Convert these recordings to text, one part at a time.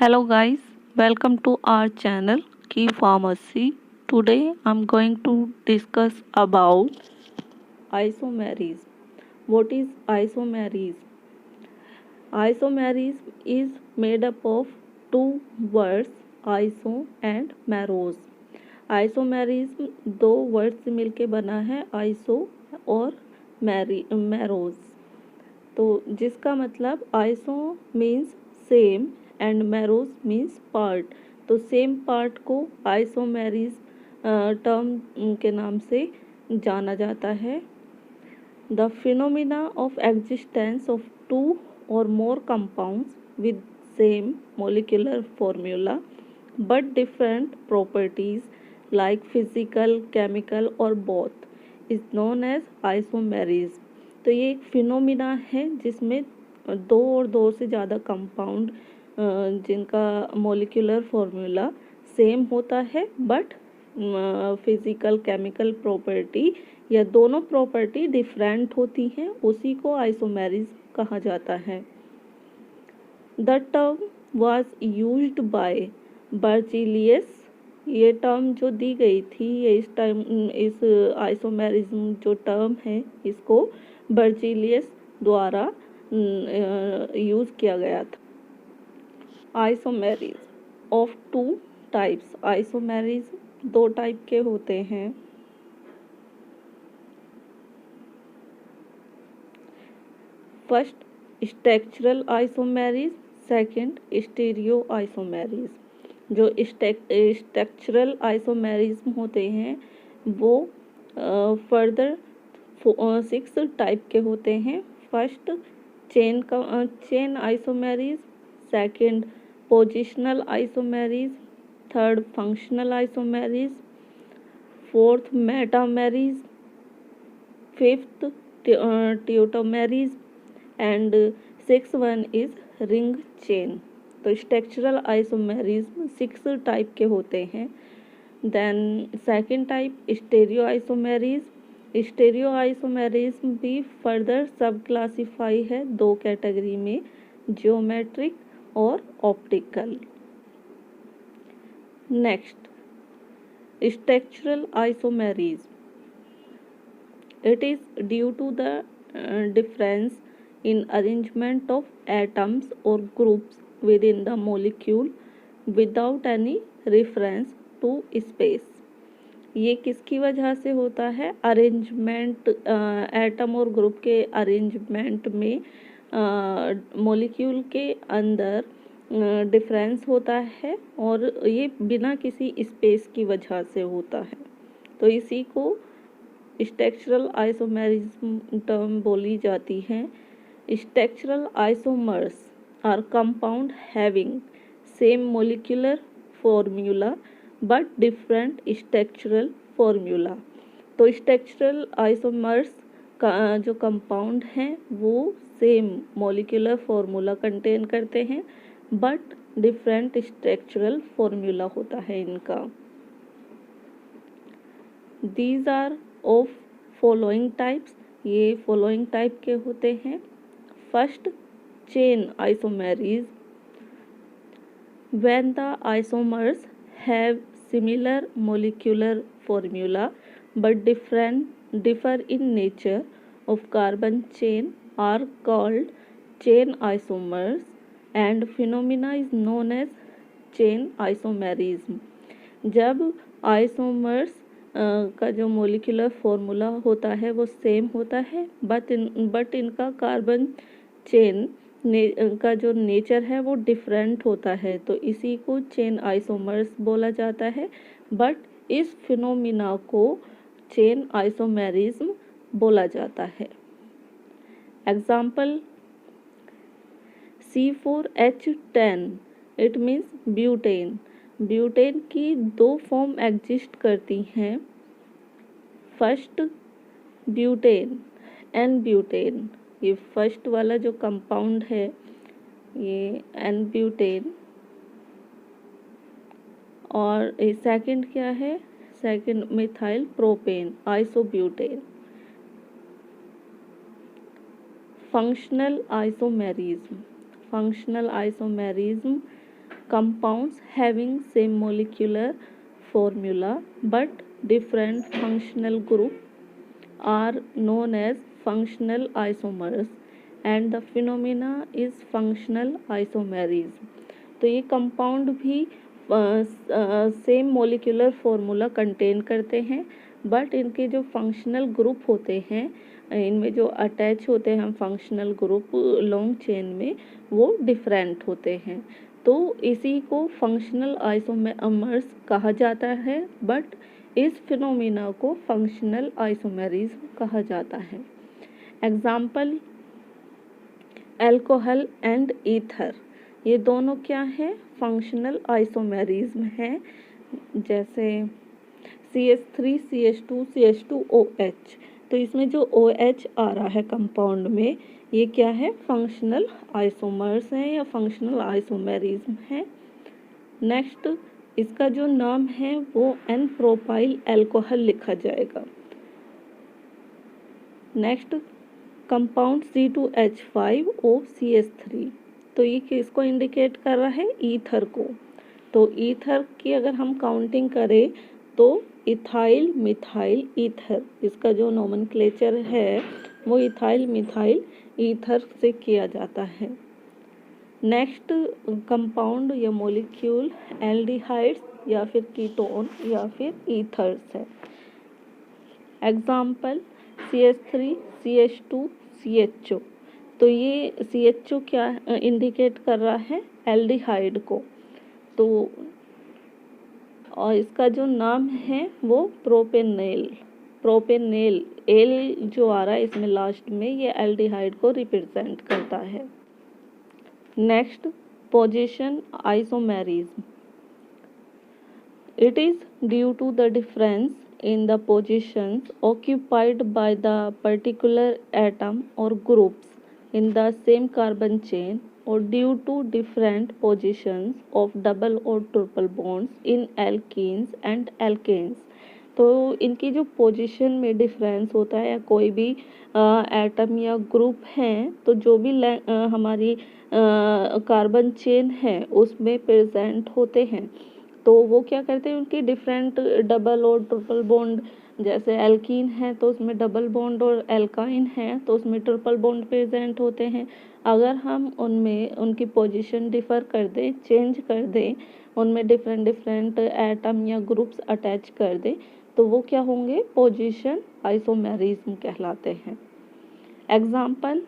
Hello guys, welcome to our channel Key Pharmacy. Today I'm going to discuss about isomerism. What is isomerism? Isomerism is made up of two words iso and meros. Isomerism दो word से मिलके बना है iso और मेरोज। तो जिसका मतलब iso means same and meros means part. तो सेम पार्ट को आइसोमेरिज टर्म के नाम से जाना जाता है। The phenomena of existence of two और more compounds with same molecular formula but different properties like physical, chemical और both is known as isomerism. तो ये एक फिनोमिना है जिसमें दो और दो से ज़्यादा कंपाउंड जिनका मोलिकुलर फॉर्मूला सेम होता है बट फिजिकल, केमिकल प्रॉपर्टी या दोनों प्रॉपर्टी डिफरेंट होती हैं, उसी को आइसोमेरिज्म कहा जाता है। The term was used by Berzelius. ये टर्म जो दी गई थी, ये इस आइसोमेरिज्म जो टर्म है इसको बर्जीलियस द्वारा यूज़ किया गया था। Isomerism of two types. Isomerism दो टाइप के होते हैं। First structural isomerism, second stereo isomerism. जो स्ट्रक्चरल आइसोमेरिज्म होते हैं वो फर्दर 6 टाइप के होते हैं। First chain isomerism, second positional isomerism, third functional isomerism, fourth metamerism, fifth tautomerism and six one is ring chain. तो स्ट्रक्चरल आइसोमेरिज्म 6 टाइप के होते हैं। Then second type stereo isomerism. Stereo isomerism भी further sub classify है दो category में, geometric और optical. Next structural isomerism. It is due to the difference in arrangement of atoms or groups within the molecule without any reference to space। ये किसकी वजह से होता है? अरेंजमेंट, एटम और ग्रुप के अरेंजमेंट में मॉलिक्यूल के अंदर डिफरेंस होता है और ये बिना किसी स्पेस की वजह से होता है। तो इसी को स्ट्रक्चरल आइसोमेरिज्म टर्म बोली जाती है। Structural isomers are compound having same molecular formula but different structural formula. तो स्ट्रक्चरल आइसोमर्स का जो कंपाउंड हैं वो सेम मोलिकुलर फॉर्मूला कंटेन करते हैं बट डिफरेंट स्ट्रक्चरल फॉर्मूला होता है इनका। These are of following types. ये फॉलोइंग टाइप के होते हैं। First chain isomerism, when the isomers have similar molecular formula but differ in nature of carbon chain are called chain isomers and phenomena is known as chain isomerism। जब isomers का जो molecular formula होता है वो same होता है but इनका carbon chain का जो नेचर है वो डिफरेंट होता है, तो इसी को चेन आइसोमर्स बोला जाता है। बट इस फिनोमिना को चेन आइसोमेरिज्म बोला जाता है। Example C4H10, it means butane. Butane की दो फॉर्म एग्जिस्ट करती हैं। First butane, n butane. ये फर्स्ट वाला जो कंपाउंड है ये एन ब्यूटेन। और सेकंड क्या है? Second methyl propane, isobutane. Functional isomerism. Functional isomerism compounds having same molecular formula but different functional group are known as functional isomers and the phenomena is functional isomerism. तो ये compound भी same molecular formula contain करते हैं but इनके जो functional group होते हैं, इनमें जो अटैच होते हैं फंक्शनल ग्रुप लॉन्ग चेन में, वो डिफरेंट होते हैं। तो इसी को फंक्शनल आइसोमर्स कहा जाता है बट इस फिनोमिना को फंक्शनल आइसोमेरिज्म कहा जाता है। एग्जाम्पल अल्कोहल एंड ईथर, ये दोनों क्या है? फंक्शनल आइसोमेरिज्म है। जैसे CH3 CH2 CH2OH, तो इसमें जो OH आ रहा है कंपाउंड में, ये क्या है? फंक्शनल आइसोमर्स है या फंक्शनल आइसोमेरिज्म है। नेक्स्ट, इसका जो नाम है वो एन प्रोपाइल अल्कोहल लिखा जाएगा। नेक्स्ट, कंपाउंड C2H5OCH3, तो ये किसको इंडिकेट कर रहा है? ईथर को। तो ईथर की अगर हम काउंटिंग करें तो इथाइल मिथाइल ईथर, इसका जो नोमेनक्लेचर है वो इथाइल मिथाइल ईथर से किया जाता है। नेक्स्ट कंपाउंड या मॉलिक्यूल एल्डिहाइड्स या फिर कीटोन या फिर ईथर्स है। एग्जाम्पल CH3 CH2 CHO, तो ये CHO क्या इंडिकेट कर रहा है? एल्डिहाइड को। तो और इसका जो नाम है वो प्रोपेनेल एल जो आ रहा है इसमें लास्ट में, ये एल्डिहाइड को रिप्रेजेंट करता है। Next, position isomerism, it is due to the difference in the positions occupied by the particular atom or groups in the same carbon chain or due to different positions of double or triple bonds in alkenes and alkanes। तो इनकी जो position में difference होता है या कोई भी atom या ग्रुप हैं, तो जो भी हमारी कार्बन चेन है उसमें प्रेजेंट होते हैं, तो वो क्या करते हैं? उनकी डिफरेंट डबल और ट्रिपल बॉन्ड, जैसे एल्कीन है तो उसमें डबल बॉन्ड और एल्काइन है तो उसमें ट्रिपल बॉन्ड प्रेजेंट होते हैं। अगर हम उनमें उनकी पोजीशन डिफ़र कर दें, चेंज कर दें, उनमें डिफरेंट एटम या ग्रुप्स अटैच कर दें, तो वो क्या होंगे? पोजीशन आइसोमेरिज्म कहलाते हैं। एग्जाम्पल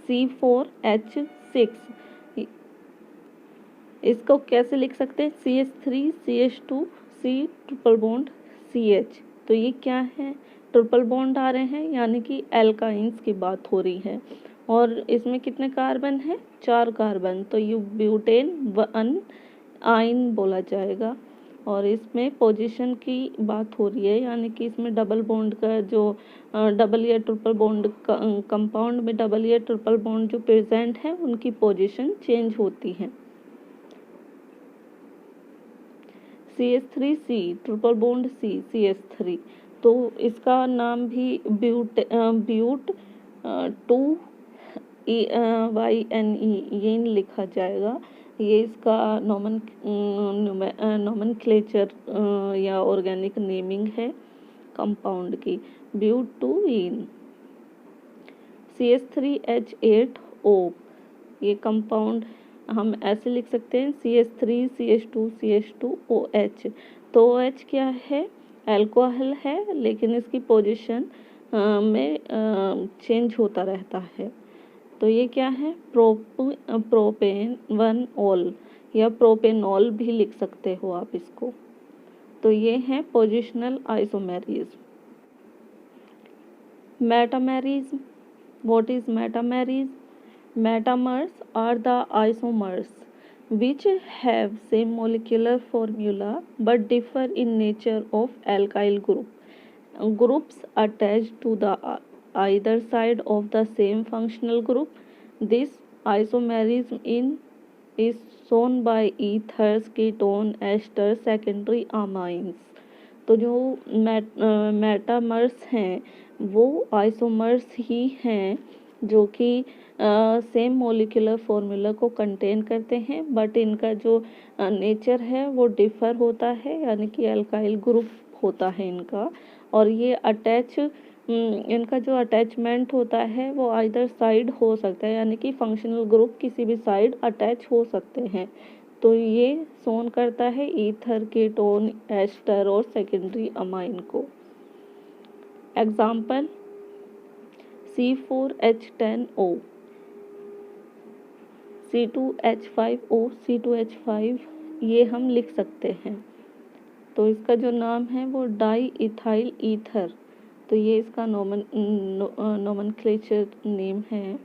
C4H6, इसको कैसे लिख सकते हैं? CH3 CH2 C triple bond CH, तो ये क्या है? ट्रिपल बॉन्ड आ रहे हैं यानी कि एल्काइंस की बात हो रही है। और इसमें कितने कार्बन है? 4 कार्बन, तो ये ब्यूटेन 1 आइन बोला जाएगा। और इसमें पोजीशन की बात हो रही है यानी कि इसमें डबल बॉन्ड का जो डबल या ट्रिपल बॉन्ड कंपाउंड में डबल या ट्रिपल बॉन्ड जो प्रेजेंट है उनकी पोजीशन चेंज होती है। CH3C triple bond C CH3, तो इसका नाम भी ब्यूट 2YNE ये लिखा जाएगा। ये इसका नोमेनक्लेचर या ऑर्गेनिक नेमिंग है कंपाउंड की, ब्यूटूइन। CH3H8O, ये कंपाउंड हम ऐसे लिख सकते हैं CH3 CH2 CH2OH। तो OH क्या है? अल्कोहल है, लेकिन इसकी पोजीशन में चेंज होता रहता है। तो ये क्या है? प्रोपेन 1 ऑल या प्रोपेनॉल भी लिख सकते हो आप इसको। तो ये है positional isomerism. Metamerism, what is metamerism? Metamers are the isomers which have same molecular formula but differ in nature of alkyl groups attached to the either side of the same functional group. This isomerism is shown by ethers, ketone, ester, secondary amines। तो जो metamers हैं वो isomers ही हैं जो कि same molecular formula को contain करते हैं, बट इनका जो नेचर है वो डिफ़र होता है, यानी कि अल्काइल ग्रुप होता है इनका। और ये इनका जो अटैचमेंट होता है वो आइदर साइड हो सकता है, यानी कि फंक्शनल ग्रुप किसी भी साइड अटैच हो सकते हैं। तो ये शोन करता है ईथर, कीटोन, एस्टर और सेकेंडरी अमाइन को। एग्जाम्पल C4H10O, C2H5O, C2H5 ये हम लिख सकते हैं। तो इसका जो नाम है वो डाई इथाइल ईथर, तो ये इसका नोमेनक्लेचर नेम है।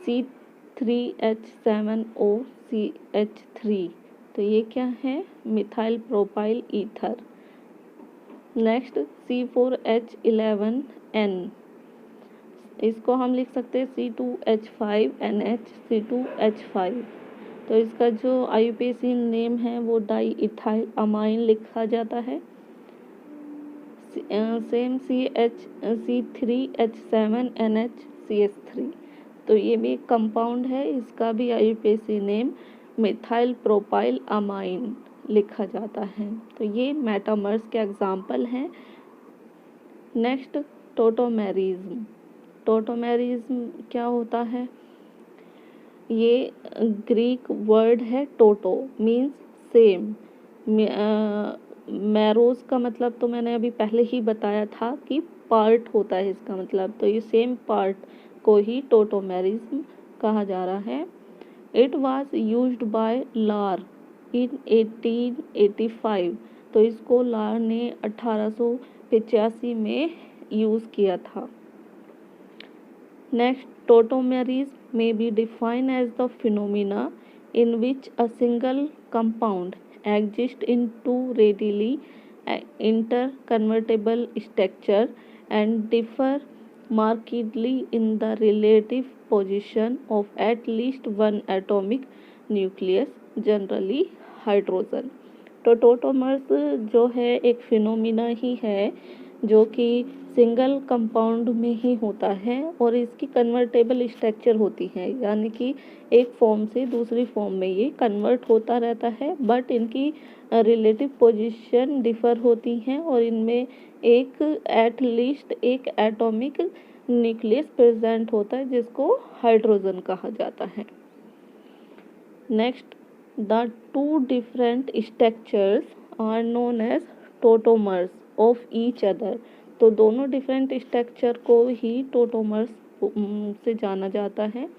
C3H7O CH3, तो ये क्या है, methyl propyl ether. Next C4H11N, इसको हम लिख सकते हैं C2H5NH C2H5, तो इसका जो IUPAC नेम है वो डाई इथाइल अमाइन लिखा जाता है। सेम C3H7NH CH3, तो ये भी एक कंपाउंड है, इसका भी IUPAC name methyl propyl amine लिखा जाता है। तो ये मेटामर्स के एग्जाम्पल हैं। Next tautomerism. टोटोमेरिज्म क्या होता है, ये ग्रीक वर्ड है, टोटो मीन्स सेम, मैरोज का मतलब तो मैंने अभी पहले ही बताया था कि पार्ट होता है इसका मतलब, तो ये सेम पार्ट को ही टोटोमेरिज्म कहा जा रहा है। इट वाज यूज्ड बाय लार इन 1885, तो इसको लार ने 1885 में यूज़ किया था। Next, tautomerism may be defined as the phenomena in which a single compound exists in two readily interconvertible structures and differ markedly in the relative position of at least one atomic nucleus, generally hydrogen। तो tautomers जो है एक phenomena ही है जो कि single compound में ही होता है और इसकी कन्वर्टेबल स्ट्रक्चर होती है, यानी कि एक फॉर्म से दूसरी फॉर्म में ये कन्वर्ट होता रहता है, बट इनकी रिलेटिव पोजीशन डिफर होती हैं और इनमें एक एटलीस्ट एक एटॉमिक न्यूक्लियस प्रेजेंट होता है जिसको हाइड्रोजन कहा जाता है। Next, the two different structures are known as tautomers of each other, तो दोनों डिफरेंट स्ट्रक्चर को ही टोटोमर्स से जाना जाता है।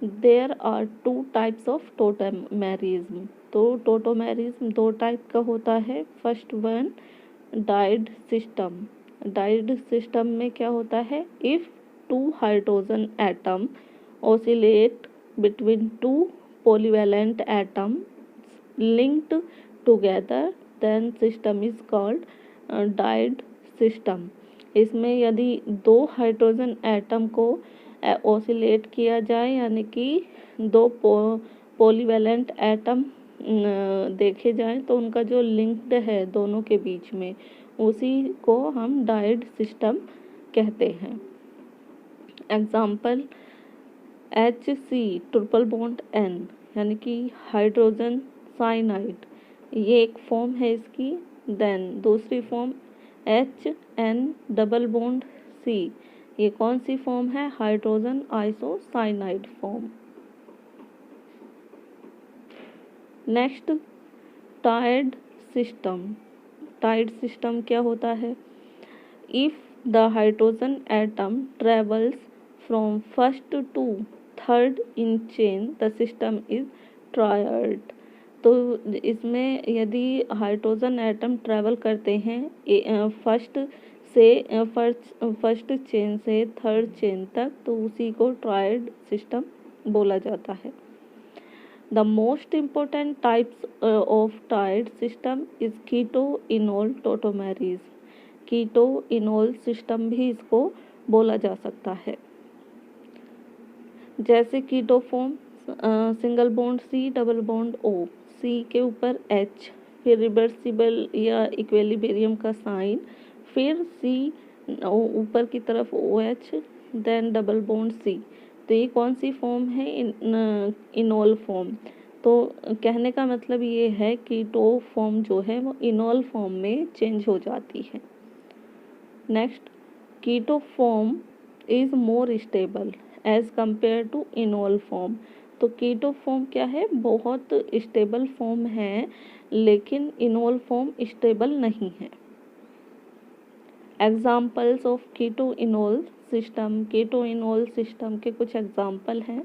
There are two types of tautomerism, तो टोटोमेरिज्म दो टाइप का होता है। First one, diad system. Diad system में क्या होता है, if two hydrogen atom oscillate between two polyvalent atoms linked together, then system is called diad system. इसमें यदि दो हाइड्रोजन एटम को ऑसिलेट किया जाए, यानी कि दो पॉलीवैलेंट एटम देखे जाएं, तो उनका जो लिंक्ड है दोनों के बीच में, उसी को हम डाइड सिस्टम कहते हैं। Example, HC triple bond N, यानी कि हाइड्रोजन साइनाइड, ये एक फॉर्म है इसकी। देन दूसरी form HN double bond C, ये कौन सी फॉर्म है, हाइड्रोजन आइसोसाइनाइड फॉर्म। नेक्स्ट, टाइड सिस्टम। टाइड सिस्टम क्या होता है, if the hydrogen atom travels from first to third in chain the system is triad. तो इसमें यदि हाइड्रोजन एटम ट्रेवल करते हैं फर्स्ट चेन से थर्ड चेन तक, तो उसी को ट्रायड सिस्टम बोला जाता है। The most important types of टाइड system is keto enol tautomerism. Keto enol system भी इसको बोला जा सकता है। जैसे keto form, single bond C double bond O, C के ऊपर H, फिर रिवर्सिबल या इक्विलिब्रियम का साइन, फिर C ऊपर की तरफ OH, देन डबल बॉन्ड C। तो ये कौन सी फॉर्म है? Enol form. तो कहने का मतलब ये है कीटो फॉर्म जो है वो इनोल फॉर्म में चेंज हो जाती है। Next, keto form is more stable as compare to enol form. तो कीटो फॉर्म क्या है? बहुत स्टेबल फॉर्म है, लेकिन इनोल फॉर्म स्टेबल नहीं है। Examples of keto enol system. Keto enol system के कुछ एग्जाम्पल हैं।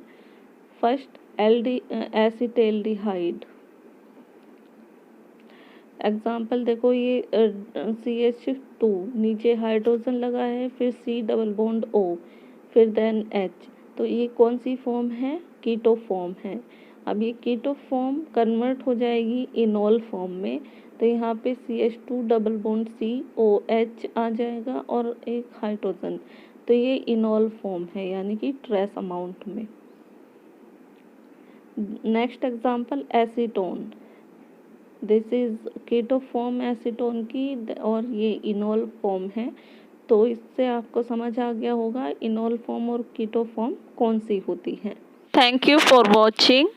First, acetaldehyde. एग्जाम्पल देखो, ये CH2 नीचे हाइड्रोजन लगा है, फिर C डबल बॉन्ड O, फिर देन H। तो ये कौन सी फॉर्म है? कीटो फॉर्म है। अब ये कीटो फॉर्म कन्वर्ट हो जाएगी इनोल फॉर्म में, तो यहाँ पे CH2 डबल बॉन्ड COH आ जाएगा और एक हाइड्रोजन। तो ये इनोल फॉर्म है, यानी कि ट्रेस अमाउंट में। Next example, acetone. This is keto form acetone की, और ये इनोल फॉर्म है। तो इससे आपको समझ आ गया होगा इनोल फॉर्म और कीटो फॉर्म कौन सी होती है। Thank you for watching.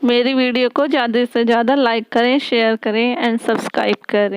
मेरी वीडियो को ज़्यादा से ज़्यादा लाइक करें, शेयर करें एंड सब्सक्राइब करें।